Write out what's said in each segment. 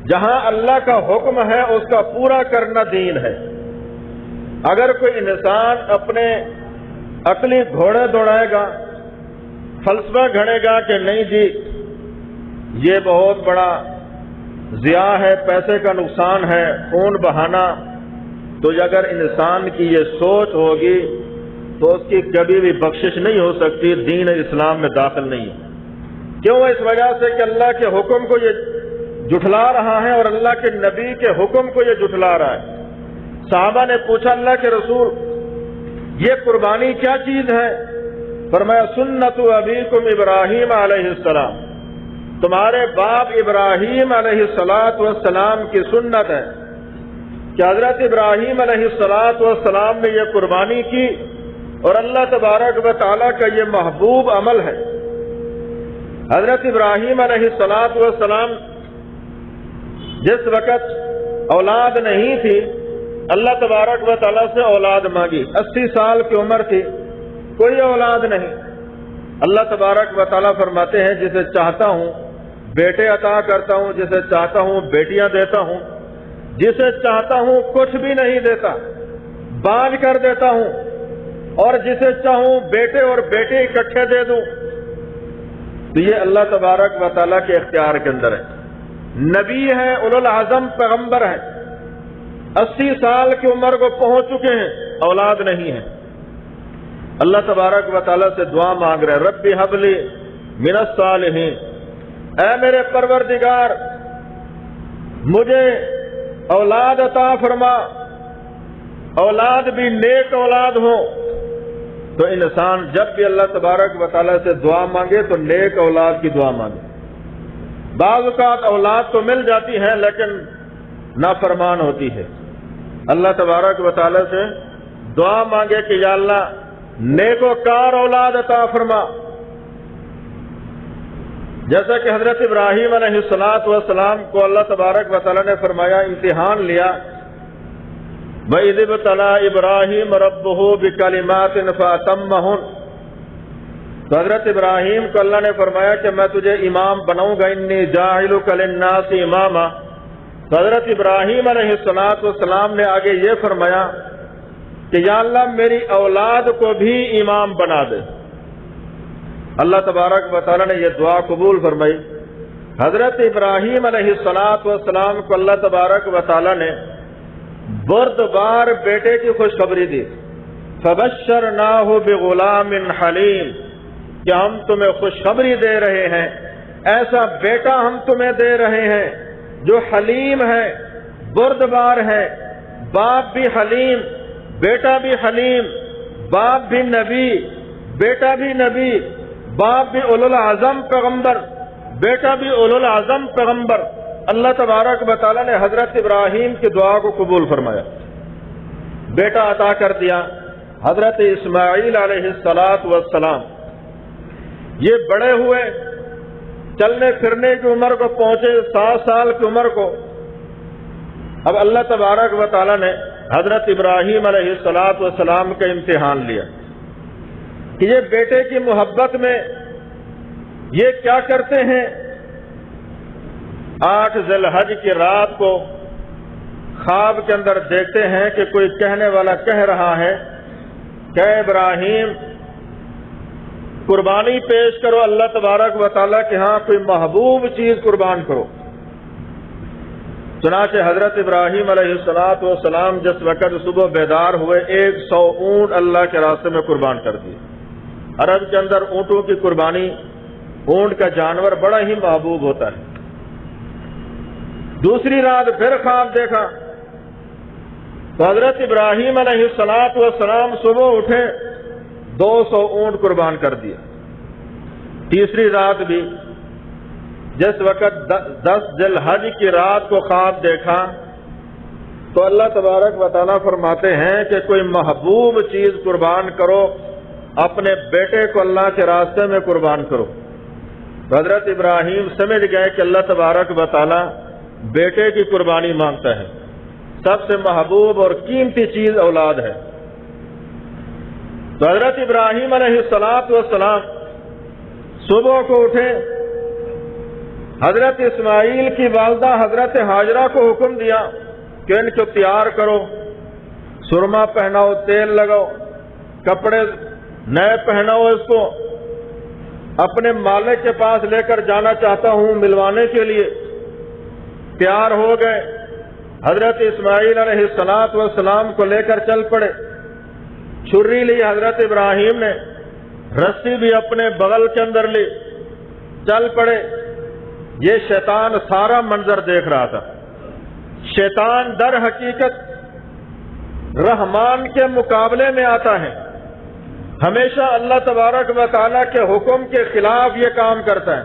جہاں اللہ کا حکم ہے اس کا پورا کرنا دین ہے۔ اگر کوئی انسان اپنے عقلی گھوڑے دوڑائے گا، فلسفہ گھڑے گا کہ نہیں جی یہ بہت بڑا ضیاع ہے، پیسے کا نقصان ہے، خون بہانا، تو اگر انسان کی یہ سوچ ہوگی تو اس کی کبھی بھی بخشش نہیں ہو سکتی، دین اسلام میں داخل نہیں ہے۔ کیوں؟ اس وجہ سے کہ اللہ کے حکم کو یہ جھٹلا رہا ہے اور اللہ کے نبی کے حکم کو یہ جھٹلا رہا ہے۔ صحابہ نے پوچھا اللہ کے رسول یہ قربانی کیا چیز ہے؟ فرمایا سنت ابیکم ابراہیم علیہ السلام، تمہارے باپ ابراہیم علیہ السلام کی سنت ہے کہ حضرت ابراہیم علیہ السلام نے یہ قربانی کی اور اللہ تبارک و تعالیٰ کا یہ محبوب عمل ہے۔ حضرت ابراہیم علیہ السلام جس وقت اولاد نہیں تھی اللہ تبارک و تعالیٰ سے اولاد مانگی، 80 سال کی عمر تھی، کوئی اولاد نہیں۔ اللہ تبارک و تعالیٰ فرماتے ہیں جسے چاہتا ہوں بیٹے عطا کرتا ہوں، جسے چاہتا ہوں بیٹیاں دیتا ہوں، جسے چاہتا ہوں کچھ بھی نہیں دیتا، بانجھ کر دیتا ہوں، اور جسے چاہوں بیٹے اور بیٹے اکٹھے دے دوں۔ تو یہ اللہ تبارک و تعالیٰ کے اختیار کے اندر ہے۔ نبی ہے، اولو العزم پیغمبر ہے، 80 سال کی عمر کو پہنچ چکے ہیں، اولاد نہیں ہے۔ اللہ تبارک و تعالیٰ سے دعا مانگ رہے ربی حب لی من الصالحین، اے میرے پروردگار مجھے اولاد عطا فرما، اولاد بھی نیک اولاد ہو۔ تو انسان جب بھی اللہ تبارک و تعالیٰ سے دعا مانگے تو نیک اولاد کی دعا مانگے۔ بعض اوقات اولاد تو مل جاتی ہے لیکن نافرمان ہوتی ہے۔ اللہ تبارک و تعالیٰ سے دعا مانگے کہ یا اللہ نیک و کار اولاد عطا فرما، جیسا کہ حضرت ابراہیم علیہ السلام کو اللہ تبارک و تعالیٰ نے فرمایا، امتحان لیا، وَإِذِ ابْتَلَىٰ إِبْرَاهِيمَ رَبُّهُ بِكَلِمَاتٍ فَأَتَمَّهُنَّ، تو حضرت ابراہیم کو اللہ نے فرمایا کہ میں تجھے امام بناؤں گا، انی جاعلک للناس اماما۔ تو حضرت ابراہیم علیہ السلام نے آگے یہ فرمایا کہ یا اللہ میری اولاد کو بھی امام بنا دے۔ اللہ تبارک و تعالیٰ نے یہ دعا قبول فرمائی۔ حضرت ابراہیم علیہ السلام کو اللہ تبارک و تعالیٰ نے بردبار بیٹے کی خوشخبری دی، فبشرناہ بغلام حلیم، کہ ہم تمہیں خوشخبری دے رہے ہیں، ایسا بیٹا ہم تمہیں دے رہے ہیں جو حلیم ہے، بردبار ہے، باپ بھی حلیم، بیٹا بھی حلیم، باپ بھی نبی، بیٹا بھی نبی، باپ بھی اولو العزم پیغمبر، بیٹا بھی اولو العزم پیغمبر۔ اللہ تبارک و تعالیٰ نے حضرت ابراہیم کی دعا کو قبول فرمایا، بیٹا عطا کر دیا۔ حضرت اسماعیل علیہ السلام یہ بڑے ہوئے، چلنے پھرنے کی عمر کو پہنچے، 7 سال کی عمر کو۔ اب اللہ تبارک و تعالیٰ نے حضرت ابراہیم علیہ السلام کا امتحان لیا کہ یہ بیٹے کی محبت میں یہ کیا کرتے ہیں۔ 8 ذی الحج کی رات کو خواب کے اندر دیکھتے ہیں کہ کوئی کہنے والا کہہ رہا ہے کہ ابراہیم قربانی پیش کرو، اللہ تبارک و تعالیٰ کے ہاں کوئی محبوب چیز قربان کرو۔ چنانچہ حضرت ابراہیم علیہ السلام جس وقت صبح بیدار ہوئے 100 اونٹ اللہ کے راستے میں قربان کر دیے۔ عرب کے اندر اونٹوں کی قربانی، اونٹ کا جانور بڑا ہی محبوب ہوتا ہے۔ دوسری رات پھر خواب دیکھا تو حضرت ابراہیم علیہ السلام صبح اٹھے، 200 اونٹ قربان کر دیا۔ تیسری رات بھی جس وقت 10 ذی الحج کی رات کو خواب دیکھا تو اللہ تبارک و تعالیٰ فرماتے ہیں کہ کوئی محبوب چیز قربان کرو، اپنے بیٹے کو اللہ کے راستے میں قربان کرو۔ تو حضرت ابراہیم سمجھ گئے کہ اللہ تبارک و تعالیٰ بیٹے کی قربانی مانگتا ہے، سب سے محبوب اور قیمتی چیز اولاد ہے۔ تو حضرت ابراہیم علیہ السلام صبح کو اٹھے حضرت اسماعیل کی والدہ حضرت ہاجرہ کو حکم دیا کہ ان کو تیار کرو، سرما پہناؤ، تیل لگاؤ، کپڑے نئے پہناؤ، اس کو اپنے مالک کے پاس لے کر جانا چاہتا ہوں ملوانے کے لیے۔ تیار ہو گئے، حضرت اسماعیل علیہ السلام کو لے کر چل پڑے۔ چھری لی حضرت ابراہیم نے، رسی بھی اپنے بغل کے اندر لی، چل پڑے۔ یہ شیطان سارا منظر دیکھ رہا تھا۔ شیطان در حقیقت رحمان کے مقابلے میں آتا ہے، ہمیشہ اللہ تبارک و تعالیٰ کے حکم کے خلاف یہ کام کرتا ہے۔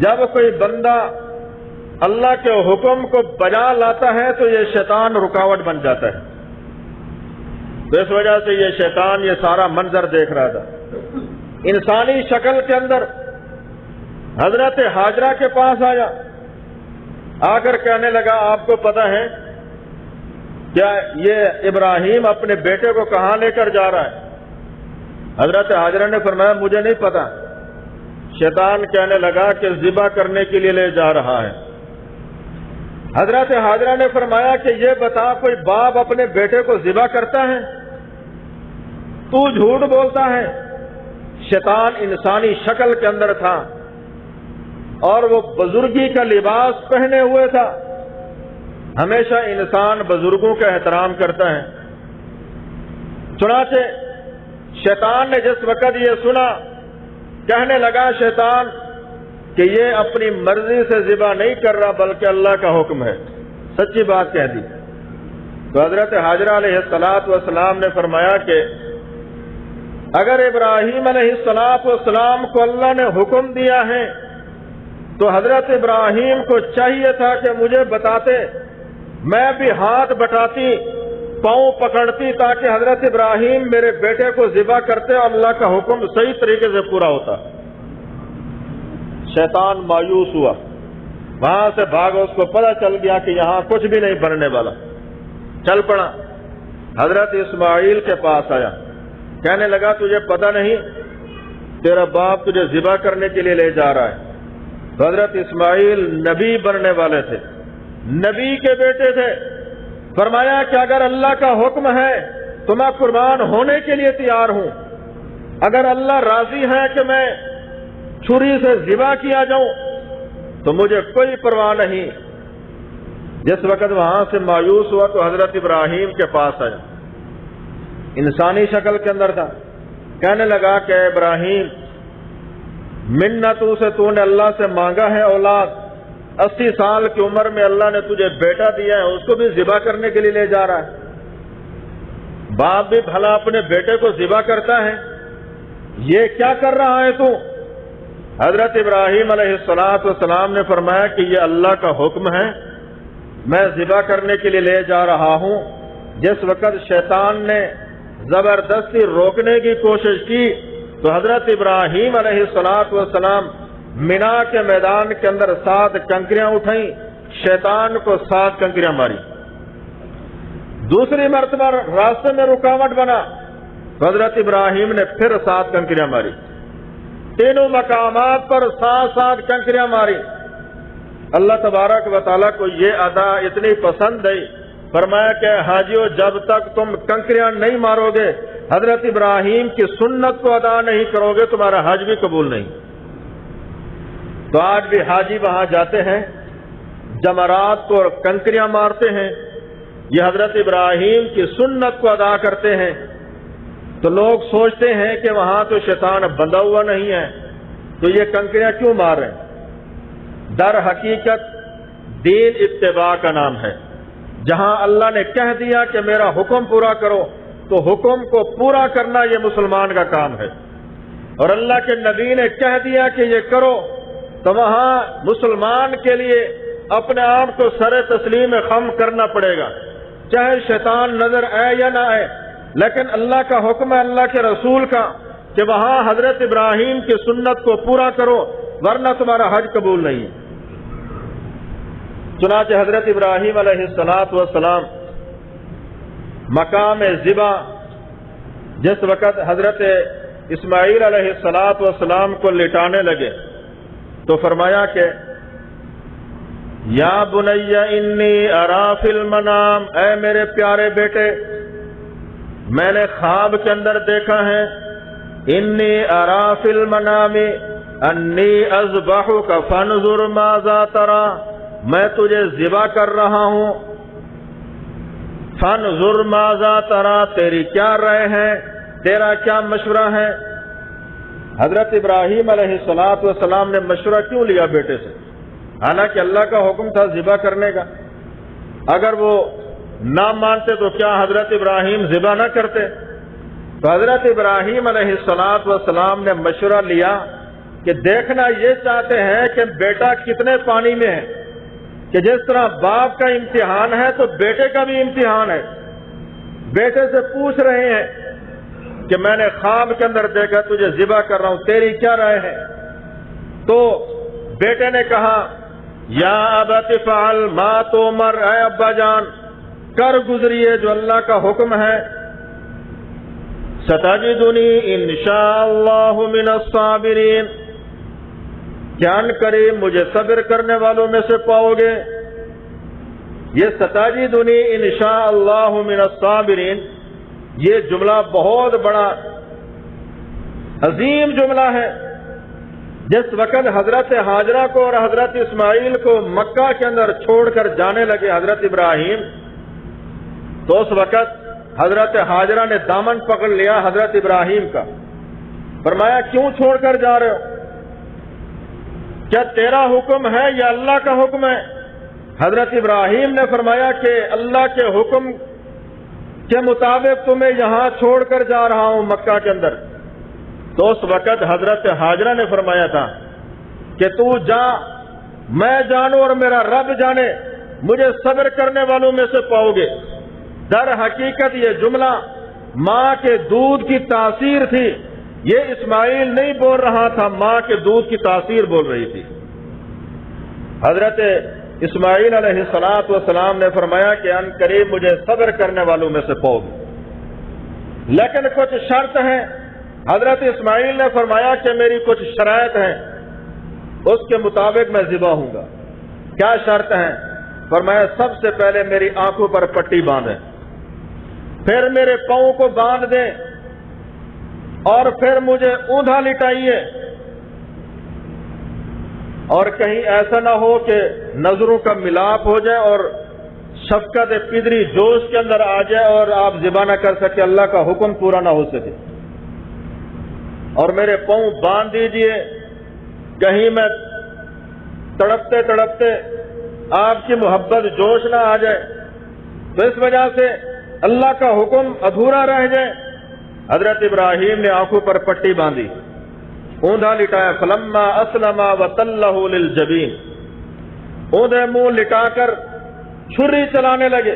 جب کوئی بندہ اللہ کے حکم کو بجا لاتا ہے تو یہ شیطان رکاوٹ بن جاتا ہے۔ تو اس وجہ سے یہ شیطان یہ سارا منظر دیکھ رہا تھا۔ انسانی شکل کے اندر حضرت ہاجرہ کے پاس آیا، آ کر کہنے لگا آپ کو پتہ ہے کیا یہ ابراہیم اپنے بیٹے کو کہاں لے کر جا رہا ہے؟ حضرت ہاجرہ نے فرمایا مجھے نہیں پتا۔ شیطان کہنے لگا کہ ذبح کرنے کے لیے لے جا رہا ہے۔ حضرت ہاجرہ نے فرمایا کہ یہ بتا کوئی باپ اپنے بیٹے کو ذبح کرتا ہے؟ تو جھوٹ بولتا ہے۔ شیطان انسانی شکل کے اندر تھا اور وہ بزرگی کا لباس پہنے ہوئے تھا۔ ہمیشہ انسان بزرگوں کا احترام کرتا ہے۔ چنانچہ شیطان نے جس وقت یہ سنا، کہنے لگا شیطان کہ یہ اپنی مرضی سے ذبح نہیں کر رہا بلکہ اللہ کا حکم ہے۔ سچی بات کہہ دی۔ تو حضرت ہاجرہ علیہ السلام نے فرمایا کہ اگر ابراہیم علیہ السلام کو اللہ نے حکم دیا ہے تو حضرت ابراہیم کو چاہیے تھا کہ مجھے بتاتے، میں بھی ہاتھ بٹاتی، پاؤں پکڑتی تاکہ حضرت ابراہیم میرے بیٹے کو ذبح کرتے اور اللہ کا حکم صحیح طریقے سے پورا ہوتا۔ شیطان مایوس ہوا، وہاں سے بھاگا، اس کو پتہ چل گیا کہ یہاں کچھ بھی نہیں بننے والا۔ چل پڑا، حضرت اسماعیل کے پاس آیا، کہنے لگا تجھے پتہ نہیں تیرا باپ تجھے ذبح کرنے کے لیے لے جا رہا ہے۔ تو حضرت اسماعیل نبی بننے والے تھے، نبی کے بیٹے تھے۔ فرمایا کہ اگر اللہ کا حکم ہے تو میں قربان ہونے کے لیے تیار ہوں، اگر اللہ راضی ہے کہ میں چھری سے ذبح کیا جاؤں تو مجھے کوئی پرواہ نہیں۔ جس وقت وہاں سے مایوس ہوا تو حضرت ابراہیم کے پاس آیا، انسانی شکل کے اندر تھا، کہنے لگا کہ ابراہیم منتوں سے تو نے اللہ سے مانگا ہے اولاد، 80 سال کی عمر میں اللہ نے تجھے بیٹا دیا ہے، اس کو بھی ذبح کرنے کے لیے لے جا رہا ہے۔ باپ بھی بھلا اپنے بیٹے کو ذبح کرتا ہے، یہ کیا کر رہا ہے تو؟ حضرت ابراہیم علیہ السلام نے فرمایا کہ یہ اللہ کا حکم ہے، میں ذبح کرنے کے لیے لے جا رہا ہوں۔ جس وقت شیطان نے زبردستی روکنے کی کوشش کی تو حضرت ابراہیم علیہ السلام مینا کے میدان کے اندر 7 کنکریاں اٹھائیں، شیطان کو 7 کنکریاں ماری۔ دوسری مرتبہ راستے میں رکاوٹ بنا تو حضرت ابراہیم نے پھر 7 کنکریاں ماری۔ تینوں مقامات پر 7 کنکریاں ماری۔ اللہ تبارک و تعالیٰ کو یہ ادا اتنی پسند ہے، فرمایا کہ حاجیو جب تک تم کنکریاں نہیں مارو گے، حضرت ابراہیم کی سنت کو ادا نہیں کرو گے، تمہارا حج بھی قبول نہیں۔ تو آج بھی حاجی وہاں جاتے ہیں، جمرات کو اور کنکریاں مارتے ہیں، یہ حضرت ابراہیم کی سنت کو ادا کرتے ہیں۔ تو لوگ سوچتے ہیں کہ وہاں تو شیطان بندھا ہوا نہیں ہے، تو یہ کنکریاں کیوں مار رہے ہیں؟ در حقیقت دین اتباع کا نام ہے۔ جہاں اللہ نے کہہ دیا کہ میرا حکم پورا کرو تو حکم کو پورا کرنا یہ مسلمان کا کام ہے، اور اللہ کے نبی نے کہہ دیا کہ یہ کرو تو وہاں مسلمان کے لیے اپنے آپ کو سر تسلیم خم کرنا پڑے گا، چاہے شیطان نظر آئے یا نہ آئے، لیکن اللہ کا حکم ہے، اللہ کے رسول کا، کہ وہاں حضرت ابراہیم کی سنت کو پورا کرو ورنہ تمہارا حج قبول نہیں۔ چنانچہ حضرت ابراہیم علیہ السلام مقام ذبح جس وقت حضرت اسماعیل علیہ السلام کو لٹانے لگے تو فرمایا کہ یا بنی انی ارا فی المنام، اے میرے پیارے بیٹے میں نے خواب کے اندر دیکھا ہے، انی ارا فی المنام انی اذبحک فانظر ماذا تری، میں تجھے ذبح کر رہا ہوں، فانظر ماذا تری، تیری کیا رائے ہے، تیرا کیا مشورہ ہے۔ حضرت ابراہیم علیہ السلام نے مشورہ کیوں لیا بیٹے سے؟ حالانکہ اللہ کا حکم تھا ذبح کرنے کا، اگر وہ نہ مانتے تو کیا حضرت ابراہیم ذبح نہ کرتے؟ تو حضرت ابراہیم علیہ السلام نے مشورہ لیا کہ دیکھنا یہ چاہتے ہیں کہ بیٹا کتنے پانی میں ہے، کہ جس طرح باپ کا امتحان ہے تو بیٹے کا بھی امتحان ہے۔ بیٹے سے پوچھ رہے ہیں کہ میں نے خواب کے اندر دیکھا تجھے ذبح کر رہا ہوں، تیری کیا رائے ہے؟ تو بیٹے نے کہا یا ابت افعل ما تؤمر، اے ابا جان کر گزریے جو اللہ کا حکم ہے، ستجدنی انشاء اللہ من الصابرین، جان کرے مجھے صبر کرنے والوں میں سے پاؤ گے۔ یہ ستجدنی انشاء اللہ من الصابرین، یہ جملہ بہت بڑا عظیم جملہ ہے۔ جس وقت حضرت ہاجرہ کو اور حضرت اسماعیل کو مکہ کے اندر چھوڑ کر جانے لگے حضرت ابراہیم، تو اس وقت حضرت ہاجرہ نے دامن پکڑ لیا حضرت ابراہیم کا، فرمایا کیوں چھوڑ کر جا رہے ہو؟ کیا تیرا حکم ہے یا اللہ کا حکم ہے؟ حضرت ابراہیم نے فرمایا کہ اللہ کے حکم کے مطابق تمہیں یہاں چھوڑ کر جا رہا ہوں مکہ کے اندر۔ تو اس وقت حضرت ہاجرہ نے فرمایا تھا کہ تو جا، میں جانوں اور میرا رب جانے مجھے صبر کرنے والوں میں سے پاؤ گے۔ در حقیقت یہ جملہ ماں کے دودھ کی تاثیر تھی، یہ اسماعیل نہیں بول رہا تھا، ماں کے دودھ کی تاثیر بول رہی تھی۔ حضرت اسماعیل علیہ السلام نے فرمایا کہ ان قریب مجھے صبر کرنے والوں میں سے پاؤ گے، لیکن کچھ شرط ہیں۔ حضرت اسماعیل نے فرمایا کہ میری کچھ شرائط ہیں، اس کے مطابق میں ذبح ہوں گا۔ کیا شرط ہیں؟ فرمایا سب سے پہلے میری آنکھوں پر پٹی باندھیں، پھر میرے پاؤں کو باندھ دیں، اور پھر مجھے اوندھا لٹائیے، اور کہیں ایسا نہ ہو کہ نظروں کا ملاپ ہو جائے اور شفقت پدری جوش کے اندر آ جائے اور آپ ذبح نہ کر سکے، اللہ کا حکم پورا نہ ہو سکے۔ اور میرے پاؤں باندھ دیجئے، کہیں میں تڑپتے تڑپتے آپ کی محبت جوش نہ آ جائے، تو اس وجہ سے اللہ کا حکم ادھورا رہ جائے۔ حضرت ابراہیم نے آنکھوں پر پٹی باندھی، اوندھا لٹایا، فلما اسلم وتلہ للجبین، اوندھے منہ لٹا کر چھری چلانے لگے،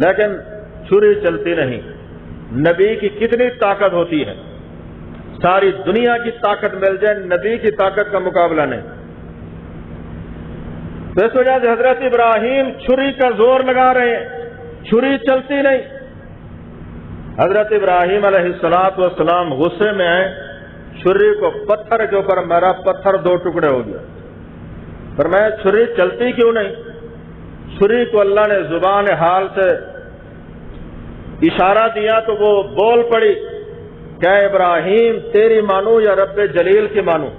لیکن چھری چلتی نہیں۔ نبی کی کتنی طاقت ہوتی ہے، ساری دنیا کی طاقت مل جائے، نبی کی طاقت کا مقابلہ نہیں۔ تو اس وجہ سے حضرت ابراہیم چھری کا زور لگا رہے ہیں، چھری چلتی نہیں۔ حضرت ابراہیم علیہ السلام غصے میں آئے، چھری کو پتھر کے اوپر مارا، پتھر دو ٹکڑے ہو گیا۔ فرمایا چھری چلتی کیوں نہیں؟ چھری کو اللہ نے زبان حال سے اشارہ دیا تو وہ بول پڑی کہ ابراہیم تیری مانو یا رب جلیل کی مانو؟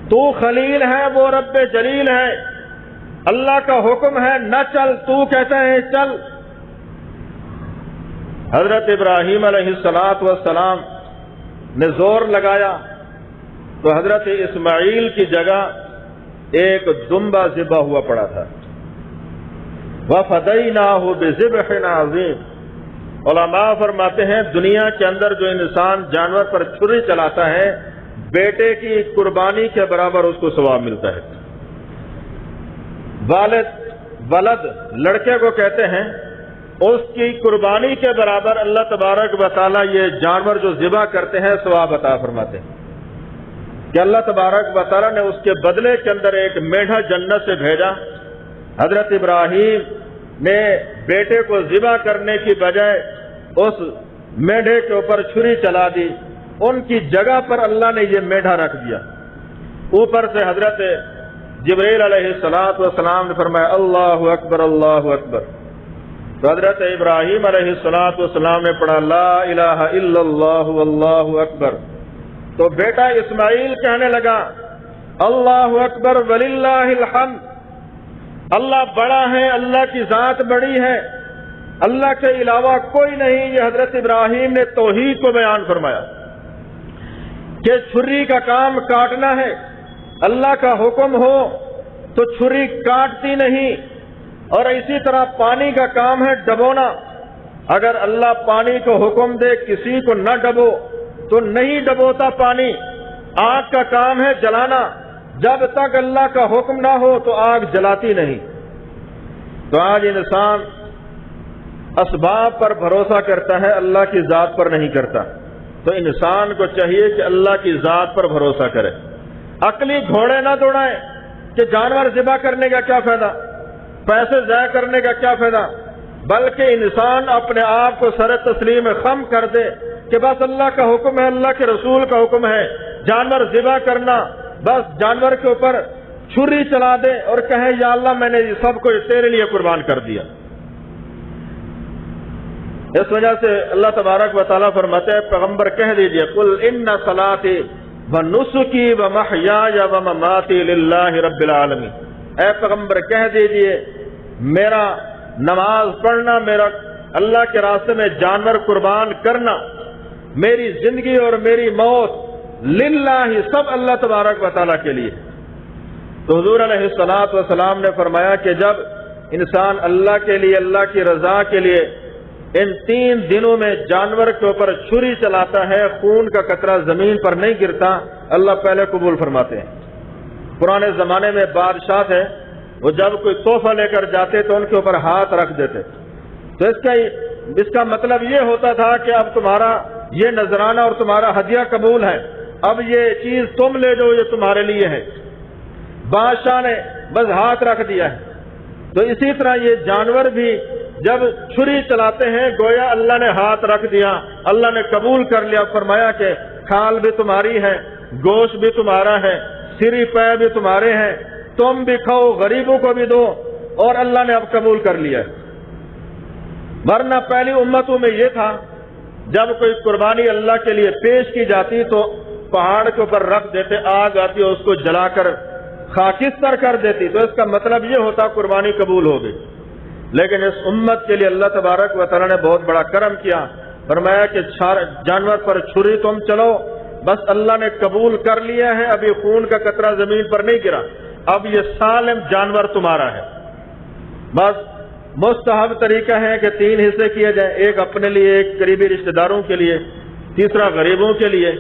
تو خلیل ہے، وہ رب جلیل ہے، اللہ کا حکم ہے نہ چل، تو کہتا ہے چل۔ حضرت ابراہیم علیہ السلام نے زور لگایا تو حضرت اسماعیل کی جگہ ایک دمبا ذبح ہوا پڑا تھا۔ وَفَدَيْنَاهُ بِذِبْحٍ عَظِيمٍ۔ علماء فرماتے ہیں دنیا کے اندر جو انسان جانور پر چھری چلاتا ہے، بیٹے کی قربانی کے برابر اس کو ثواب ملتا ہے۔ ولد لڑکے کو کہتے ہیں، اس کی قربانی کے برابر اللہ تبارک و تعالیٰ یہ جانور جو ذبح کرتے ہیں ثواب عطا فرماتے ہیں کہ اللہ تبارک و تعالیٰ نے اس کے بدلے کے اندر ایک میڑھا جنت سے بھیجا۔ حضرت ابراہیم نے بیٹے کو ذبح کرنے کی بجائے اس میڑھے کے اوپر چھری چلا دی، ان کی جگہ پر اللہ نے یہ میڑھا رکھ دیا۔ اوپر سے حضرت جبریل علیہ السلام نے فرمایا اللہ اکبر اللہ اکبر، تو حضرت ابراہیم علیہ السلام نے پڑھا لا الہ الا اللہ واللہ اکبر، تو بیٹا اسماعیل کہنے لگا اللہ اکبر وللہ الحمد، اللہ بڑا ہے، اللہ کی ذات بڑی ہے، اللہ کے علاوہ کوئی نہیں۔ یہ حضرت ابراہیم نے توحید کو بیان فرمایا کہ چھری کا کام کاٹنا ہے، اللہ کا حکم ہو تو چھری کاٹتی نہیں، اور اسی طرح پانی کا کام ہے ڈبونا، اگر اللہ پانی کو حکم دے کسی کو نہ ڈبو تو نہیں ڈبوتا پانی۔ آگ کا کام ہے جلانا، جب تک اللہ کا حکم نہ ہو تو آگ جلاتی نہیں۔ تو آج انسان اسباب پر بھروسہ کرتا ہے، اللہ کی ذات پر نہیں کرتا، تو انسان کو چاہیے کہ اللہ کی ذات پر بھروسہ کرے۔ عقلی گھوڑے نہ دوڑائیں کہ جانور ذبح کرنے کا کیا فائدہ، پیسے ضائع کرنے کا کیا فائدہ، بلکہ انسان اپنے آپ کو سر تسلیم خم کر دے کہ بس اللہ کا حکم ہے، اللہ کے رسول کا حکم ہے، جانور ذبح کرنا، بس جانور کے اوپر چھری چلا دے اور کہے یا اللہ میں نے یہ سب کو تیرے لیے قربان کر دیا۔ اس وجہ سے اللہ تبارک و تعالیٰ فرماتے ہیں پیغمبر کہہ دیجئے قل ان صلاتی ونسکی ومحیای ومماتی للہ رب العالمین، اے پیغمبر کہہ دیجئے میرا نماز پڑھنا، میرا اللہ کے راستے میں جانور قربان کرنا، میری زندگی اور میری موت للہ، سب اللہ تبارک و تعالیٰ کے لیے۔ تو حضور علیہ السلام نے فرمایا کہ جب انسان اللہ کے لیے، اللہ کی رضا کے لیے ان 3 دنوں میں جانور کے اوپر چھری چلاتا ہے، خون کا قطرہ زمین پر نہیں گرتا، اللہ پہلے قبول فرماتے ہیں۔ پرانے زمانے میں بادشاہ تھے، وہ جب کوئی تحفہ لے کر جاتے تو ان کے اوپر ہاتھ رکھ دیتے، تو اس کا مطلب یہ ہوتا تھا کہ اب تمہارا یہ نذرانہ اور تمہارا ہدیہ قبول ہے، اب یہ چیز تم لے جو یہ تمہارے لیے ہے۔ بادشاہ نے بس ہاتھ رکھ دیا ہے۔ تو اسی طرح یہ جانور بھی جب چھری چلاتے ہیں گویا اللہ نے ہاتھ رکھ دیا، اللہ نے قبول کر لیا، فرمایا کہ کھال بھی تمہاری ہے، گوشت بھی تمہارا ہے، سری پے بھی تمہارے ہیں، تم بھی کھاؤ، غریبوں کو بھی دو، اور اللہ نے اب قبول کر لیا۔ ورنہ پہلی امتوں میں یہ تھا جب کوئی قربانی اللہ کے لیے پیش کی جاتی تو پہاڑ کے اوپر رکھ دیتے، آگ آتی اور اس کو جلا کر خاکستر کر دیتی، تو اس کا مطلب یہ ہوتا قربانی قبول ہو گئی۔ لیکن اس امت کے لیے اللہ تبارک و تعالیٰ نے بہت بڑا کرم کیا، فرمایا کہ جانور پر چھری تم چلو، بس اللہ نے قبول کر لیا ہے، ابھی خون کا قطرہ زمین پر نہیں گرا، اب یہ سالم جانور تمہارا ہے۔ بس مستحب طریقہ ہے کہ 3 حصے کیے جائیں، ایک اپنے لیے، ایک قریبی رشتہ داروں کے لیے، تیسرا غریبوں کے لیے،